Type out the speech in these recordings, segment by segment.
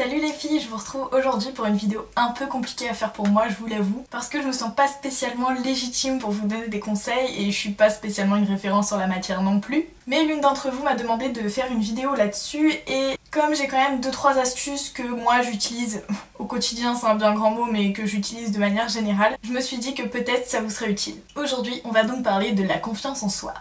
Salut les filles, je vous retrouve aujourd'hui pour une vidéo un peu compliquée à faire pour moi, je vous l'avoue, parce que je me sens pas spécialement légitime pour vous donner des conseils et je suis pas spécialement une référence sur la matière non plus. Mais l'une d'entre vous m'a demandé de faire une vidéo là-dessus et comme j'ai quand même 2-3 astuces que moi j'utilise au quotidien, c'est un bien grand mot, mais que j'utilise de manière générale, je me suis dit que peut-être ça vous serait utile. Aujourd'hui, on va donc parler de la confiance en soi.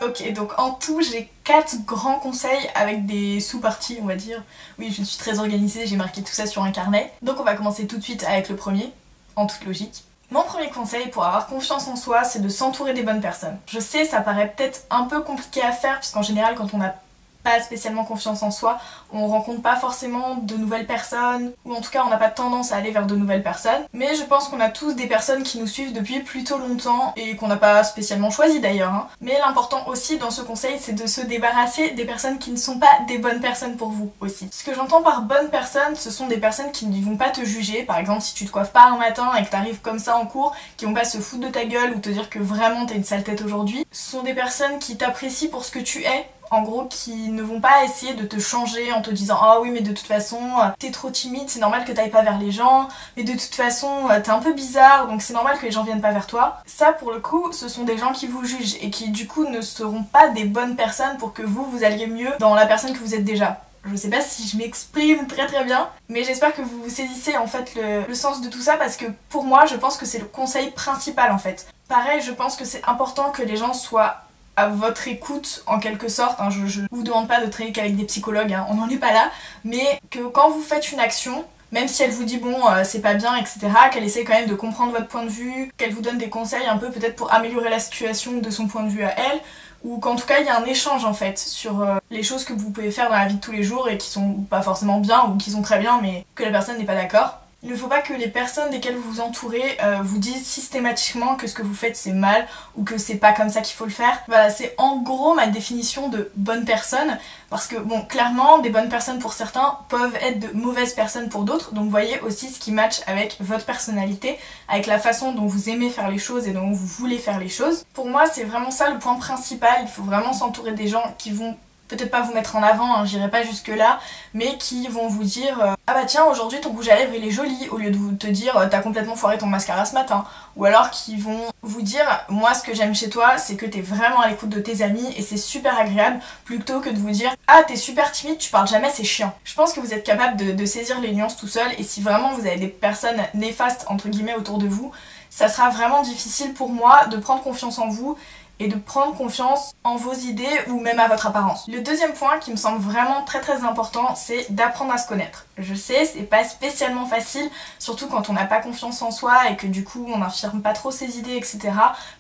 Ok, donc en tout j'ai 4 grands conseils avec des sous-parties on va dire. Oui, je suis très organisée, j'ai marqué tout ça sur un carnet. Donc on va commencer tout de suite avec le premier, en toute logique. Mon premier conseil pour avoir confiance en soi, c'est de s'entourer des bonnes personnes. Je sais, ça paraît peut-être un peu compliqué à faire, puisqu'en général quand on n'a pas spécialement confiance en soi, on rencontre pas forcément de nouvelles personnes, ou en tout cas on n'a pas tendance à aller vers de nouvelles personnes, mais je pense qu'on a tous des personnes qui nous suivent depuis plutôt longtemps et qu'on n'a pas spécialement choisi d'ailleurs, hein. Mais l'important aussi dans ce conseil, c'est de se débarrasser des personnes qui ne sont pas des bonnes personnes pour vous aussi. Ce que j'entends par bonnes personnes, ce sont des personnes qui ne vont pas te juger, par exemple si tu te coiffes pas un matin et que t'arrives comme ça en cours, qui vont pas se foutre de ta gueule ou te dire que vraiment t'as une sale tête aujourd'hui. Ce sont des personnes qui t'apprécient pour ce que tu es, en gros, qui ne vont pas essayer de te changer en te disant « Ah oui, mais de toute façon, t'es trop timide, c'est normal que t'ailles pas vers les gens, mais de toute façon, t'es un peu bizarre, donc c'est normal que les gens viennent pas vers toi. » Ça, pour le coup, ce sont des gens qui vous jugent et qui, du coup, ne seront pas des bonnes personnes pour que vous alliez mieux dans la personne que vous êtes déjà. Je sais pas si je m'exprime très bien, mais j'espère que vous saisissez en fait le sens de tout ça parce que pour moi, je pense que c'est le conseil principal en fait. Pareil, je pense que c'est important que les gens soient à votre écoute en quelque sorte, hein. Je vous demande pas de traîner qu'avec des psychologues, hein, on n'en est pas là, mais que quand vous faites une action, même si elle vous dit bon c'est pas bien etc, qu'elle essaie quand même de comprendre votre point de vue, qu'elle vous donne des conseils un peu peut-être pour améliorer la situation de son point de vue à elle, ou qu'en tout cas il y a un échange en fait sur les choses que vous pouvez faire dans la vie de tous les jours et qui sont pas forcément bien ou qui sont très bien mais que la personne n'est pas d'accord. Il ne faut pas que les personnes desquelles vous vous entourez vous disent systématiquement que ce que vous faites c'est mal ou que c'est pas comme ça qu'il faut le faire. Voilà, c'est en gros ma définition de bonne personne parce que bon, clairement, des bonnes personnes pour certains peuvent être de mauvaises personnes pour d'autres, donc voyez aussi ce qui match avec votre personnalité, avec la façon dont vous aimez faire les choses et dont vous voulez faire les choses. Pour moi, c'est vraiment ça le point principal, il faut vraiment s'entourer des gens qui vont peut-être pas vous mettre en avant, hein, j'irai pas jusque là, mais qui vont vous dire ah bah tiens aujourd'hui ton rouge à lèvres il est joli, au lieu de te dire t'as complètement foiré ton mascara ce matin, ou alors qui vont vous dire moi ce que j'aime chez toi c'est que t'es vraiment à l'écoute de tes amis et c'est super agréable, plutôt que de vous dire ah t'es super timide, tu parles jamais, c'est chiant. Je pense que vous êtes capable de saisir les nuances tout seul et si vraiment vous avez des personnes néfastes entre guillemets autour de vous, ça sera vraiment difficile pour moi de prendre confiance en vous et de prendre confiance en vos idées ou même à votre apparence. Le deuxième point qui me semble vraiment très important, c'est d'apprendre à se connaître. Je sais, c'est pas spécialement facile, surtout quand on n'a pas confiance en soi et que du coup on n'affirme pas trop ses idées, etc.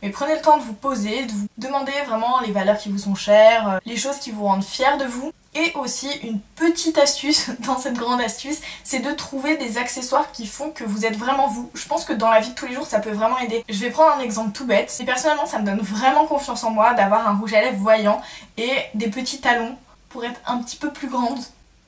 Mais prenez le temps de vous poser, de vous demander vraiment les valeurs qui vous sont chères, les choses qui vous rendent fiers de vous. Et aussi une petite astuce dans cette grande astuce, c'est de trouver des accessoires qui font que vous êtes vraiment vous. Je pense que dans la vie de tous les jours ça peut vraiment aider. Je vais prendre un exemple tout bête, et personnellement ça me donne vraiment confiance en moi d'avoir un rouge à lèvres voyant et des petits talons pour être un petit peu plus grande.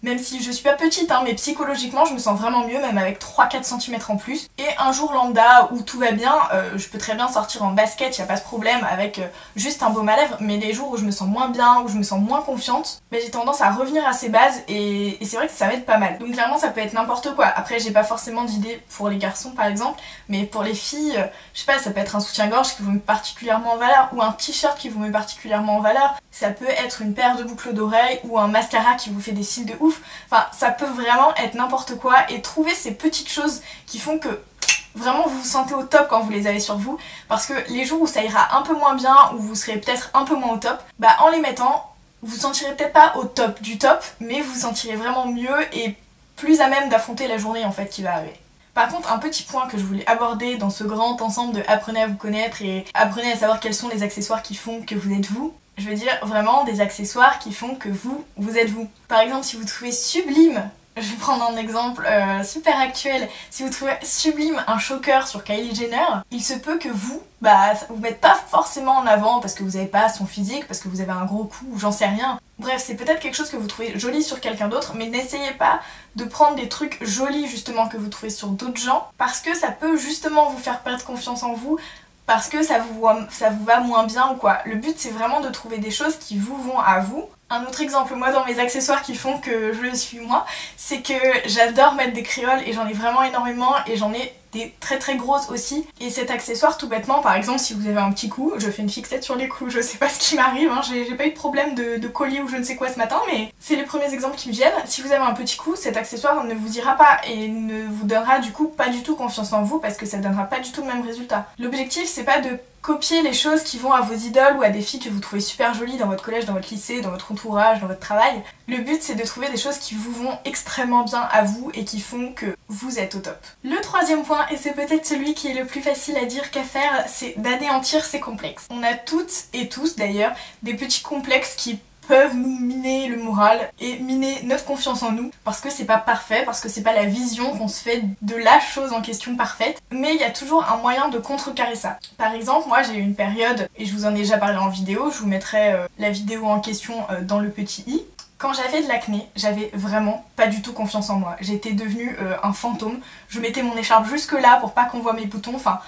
Même si je suis pas petite, hein, mais psychologiquement je me sens vraiment mieux, même avec 3-4 cm en plus. Et un jour lambda où tout va bien, je peux très bien sortir en basket, y a pas de problème, avec juste un baume à lèvres. Mais les jours où je me sens moins bien, où je me sens moins confiante, j'ai tendance à revenir à ces bases et c'est vrai que ça m'aide pas mal. Donc clairement ça peut être n'importe quoi. Après j'ai pas forcément d'idée pour les garçons par exemple, mais pour les filles, je sais pas, ça peut être un soutien-gorge qui vous met particulièrement en valeur, ou un t-shirt qui vous met particulièrement en valeur. Ça peut être une paire de boucles d'oreilles ou un mascara qui vous fait des cils de ouf. Enfin, ça peut vraiment être n'importe quoi et trouver ces petites choses qui font que vraiment vous vous sentez au top quand vous les avez sur vous, parce que les jours où ça ira un peu moins bien, où vous serez peut-être un peu moins au top, bah en les mettant, vous vous sentirez peut-être pas au top du top, mais vous vous sentirez vraiment mieux et plus à même d'affronter la journée en fait qui va arriver. Par contre, un petit point que je voulais aborder dans ce grand ensemble de apprenez à vous connaître et apprenez à savoir quels sont les accessoires qui font que vous êtes vous. Je veux dire vraiment des accessoires qui font que vous êtes vous. Par exemple, si vous trouvez sublime, je vais prendre un exemple super actuel, si vous trouvez sublime un choker sur Kylie Jenner, il se peut que vous mettez pas forcément en avant parce que vous n'avez pas son physique, parce que vous avez un gros cou, ou j'en sais rien. Bref, c'est peut-être quelque chose que vous trouvez joli sur quelqu'un d'autre, mais n'essayez pas de prendre des trucs jolis justement que vous trouvez sur d'autres gens, parce que ça peut justement vous faire perdre confiance en vous, parce que ça vous va moins bien ou quoi. Le but c'est vraiment de trouver des choses qui vous vont à vous. Un autre exemple, moi dans mes accessoires qui font que je suis moi, c'est que j'adore mettre des créoles et j'en ai vraiment énormément et j'en ai des très très grosses aussi. Et cet accessoire tout bêtement, par exemple si vous avez un petit cou, je fais une fixette sur les coups, je sais pas ce qui m'arrive, hein, j'ai pas eu de problème de collier ou je ne sais quoi ce matin, mais c'est les premiers exemples qui me viennent. Si vous avez un petit cou, cet accessoire ne vous ira pas et ne vous donnera du coup pas du tout confiance en vous parce que ça donnera pas du tout le même résultat. L'objectif c'est pas de copier les choses qui vont à vos idoles ou à des filles que vous trouvez super jolies dans votre collège, dans votre lycée, dans votre entourage, dans votre travail. Le but c'est de trouver des choses qui vous vont extrêmement bien à vous et qui font que vous êtes au top. Le troisième point, et c'est peut-être celui qui est le plus facile à dire qu'à faire, c'est d'anéantir ses complexes. On a toutes et tous d'ailleurs des petits complexes qui peuvent nous miner le moral et miner notre confiance en nous parce que c'est pas parfait, parce que c'est pas la vision qu'on se fait de la chose en question parfaite, mais il y a toujours un moyen de contrecarrer ça. Par exemple, moi j'ai eu une période, et je vous en ai déjà parlé en vidéo, je vous mettrai la vidéo en question dans le petit i. Quand j'avais de l'acné, j'avais vraiment pas du tout confiance en moi. J'étais devenue un fantôme, je mettais mon écharpe jusque là pour pas qu'on voit mes boutons, enfin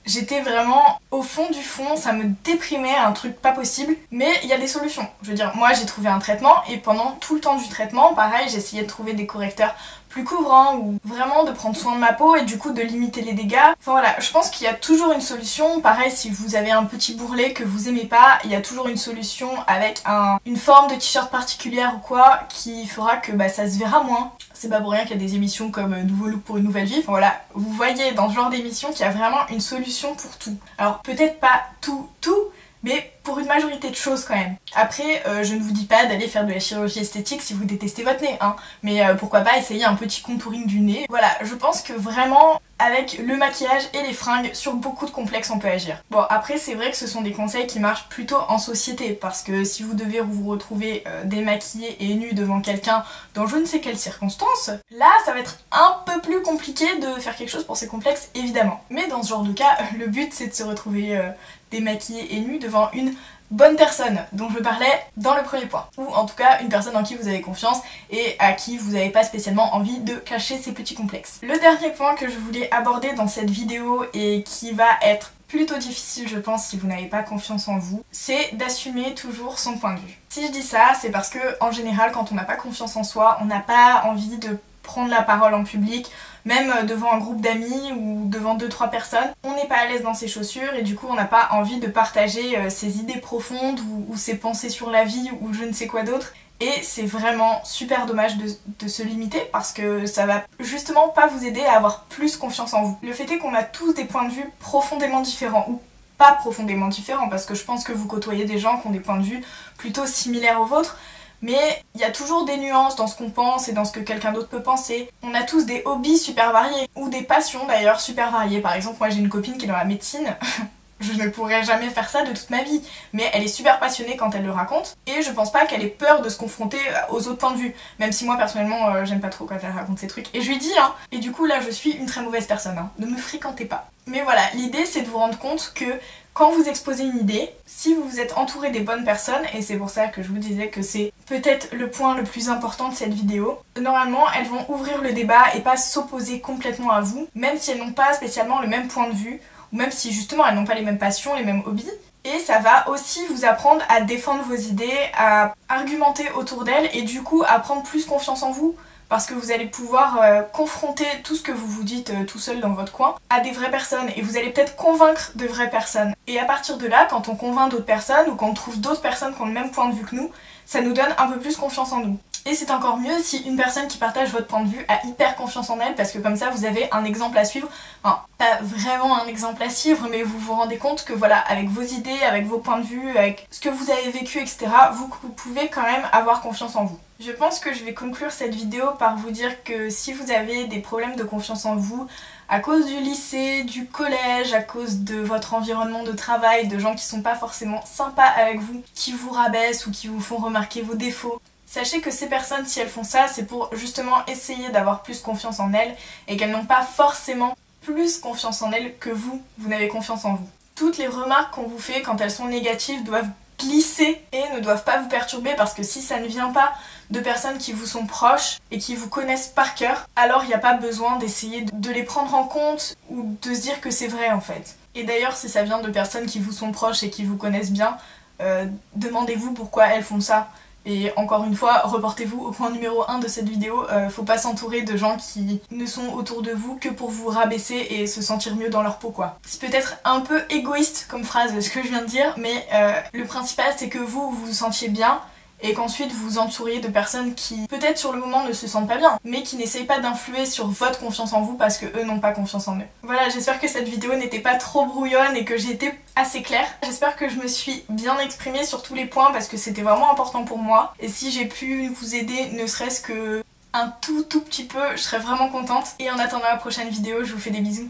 j'étais vraiment au fond du fond, ça me déprimait, un truc pas possible, mais il y a des solutions. Je veux dire, moi j'ai trouvé un traitement et pendant tout le temps du traitement, pareil, j'essayais de trouver des correcteurs plus couvrants ou vraiment de prendre soin de ma peau et du coup de limiter les dégâts. Enfin voilà, je pense qu'il y a toujours une solution. Pareil, si vous avez un petit bourrelet que vous aimez pas, il y a toujours une solution avec une forme de t-shirt particulière ou quoi qui fera que ça se verra moins. C'est pas pour rien qu'il y a des émissions comme Nouveau look pour une nouvelle vie. Enfin voilà, vous voyez dans ce genre d'émission qu'il y a vraiment une solution pour tout. Alors peut-être pas tout, mais pour une majorité de choses quand même. Après, je ne vous dis pas d'aller faire de la chirurgie esthétique si vous détestez votre nez, hein. Mais pourquoi pas essayer un petit contouring du nez. Voilà, je pense que vraiment, avec le maquillage et les fringues, sur beaucoup de complexes on peut agir. Bon, après c'est vrai que ce sont des conseils qui marchent plutôt en société, parce que si vous devez vous retrouver démaquillé et nu devant quelqu'un dans je ne sais quelles circonstances, là ça va être un peu plus compliqué de faire quelque chose pour ces complexes, évidemment. Mais dans ce genre de cas, le but c'est de se retrouver démaquillé et nu devant une bonne personne dont je parlais dans le premier point, ou en tout cas une personne en qui vous avez confiance et à qui vous n'avez pas spécialement envie de cacher ses petits complexes. Le dernier point que je voulais aborder dans cette vidéo et qui va être plutôt difficile je pense si vous n'avez pas confiance en vous, c'est d'assumer toujours son point de vue. Si je dis ça, c'est parce que en général quand on n'a pas confiance en soi, on n'a pas envie de prendre la parole en public, même devant un groupe d'amis ou devant 2-3 personnes, on n'est pas à l'aise dans ses chaussures et du coup on n'a pas envie de partager ses idées profondes ou ses pensées sur la vie ou je ne sais quoi d'autre. Et c'est vraiment super dommage de se limiter parce que ça va justement pas vous aider à avoir plus confiance en vous. Le fait est qu'on a tous des points de vue profondément différents ou pas profondément différents parce que je pense que vous côtoyez des gens qui ont des points de vue plutôt similaires aux vôtres. Mais il y a toujours des nuances dans ce qu'on pense et dans ce que quelqu'un d'autre peut penser. On a tous des hobbies super variés, ou des passions d'ailleurs super variées. Par exemple, moi j'ai une copine qui est dans la médecine, je ne pourrais jamais faire ça de toute ma vie, mais elle est super passionnée quand elle le raconte, et je pense pas qu'elle ait peur de se confronter aux autres points de vue, même si moi personnellement j'aime pas trop quand elle raconte ces trucs. Et je lui dis, hein, et du coup là je suis une très mauvaise personne, hein, ne me fréquentez pas. Mais voilà, l'idée c'est de vous rendre compte que quand vous exposez une idée, si vous vous êtes entouré des bonnes personnes, et c'est pour ça que je vous disais que c'est peut-être le point le plus important de cette vidéo, normalement elles vont ouvrir le débat et pas s'opposer complètement à vous, même si elles n'ont pas spécialement le même point de vue, ou même si justement elles n'ont pas les mêmes passions, les mêmes hobbies. Et ça va aussi vous apprendre à défendre vos idées, à argumenter autour d'elles et du coup à prendre plus confiance en vous. Parce que vous allez pouvoir confronter tout ce que vous vous dites tout seul dans votre coin à des vraies personnes et vous allez peut-être convaincre de vraies personnes. Et à partir de là, quand on convainc d'autres personnes ou quand on trouve d'autres personnes qui ont le même point de vue que nous, ça nous donne un peu plus confiance en nous. Et c'est encore mieux si une personne qui partage votre point de vue a hyper confiance en elle parce que comme ça vous avez un exemple à suivre. Enfin, pas vraiment un exemple à suivre, mais vous vous rendez compte que voilà, avec vos idées, avec vos points de vue, avec ce que vous avez vécu, etc., vous pouvez quand même avoir confiance en vous. Je pense que je vais conclure cette vidéo par vous dire que si vous avez des problèmes de confiance en vous, à cause du lycée, du collège, à cause de votre environnement de travail, de gens qui sont pas forcément sympas avec vous, qui vous rabaissent ou qui vous font remarquer vos défauts, sachez que ces personnes, si elles font ça, c'est pour justement essayer d'avoir plus confiance en elles et qu'elles n'ont pas forcément plus confiance en elles que vous n'avez confiance en vous. Toutes les remarques qu'on vous fait quand elles sont négatives doivent glisser et ne doivent pas vous perturber parce que si ça ne vient pas de personnes qui vous sont proches et qui vous connaissent par cœur, alors il n'y a pas besoin d'essayer de les prendre en compte ou de se dire que c'est vrai en fait. Et d'ailleurs si ça vient de personnes qui vous sont proches et qui vous connaissent bien, demandez-vous pourquoi elles font ça. Et encore une fois, reportez-vous au point numéro 1 de cette vidéo, faut pas s'entourer de gens qui ne sont autour de vous que pour vous rabaisser et se sentir mieux dans leur peau quoi. C'est peut-être un peu égoïste comme phrase ce que je viens de dire, mais le principal c'est que vous vous sentiez bien et qu'ensuite vous vous entouriez de personnes qui peut-être sur le moment ne se sentent pas bien, mais qui n'essayent pas d'influer sur votre confiance en vous parce que eux n'ont pas confiance en eux. Voilà, j'espère que cette vidéo n'était pas trop brouillonne et que j'ai été assez claire. J'espère que je me suis bien exprimée sur tous les points parce que c'était vraiment important pour moi. Et si j'ai pu vous aider, ne serait-ce que un tout petit peu, je serais vraiment contente. Et en attendant la prochaine vidéo, je vous fais des bisous.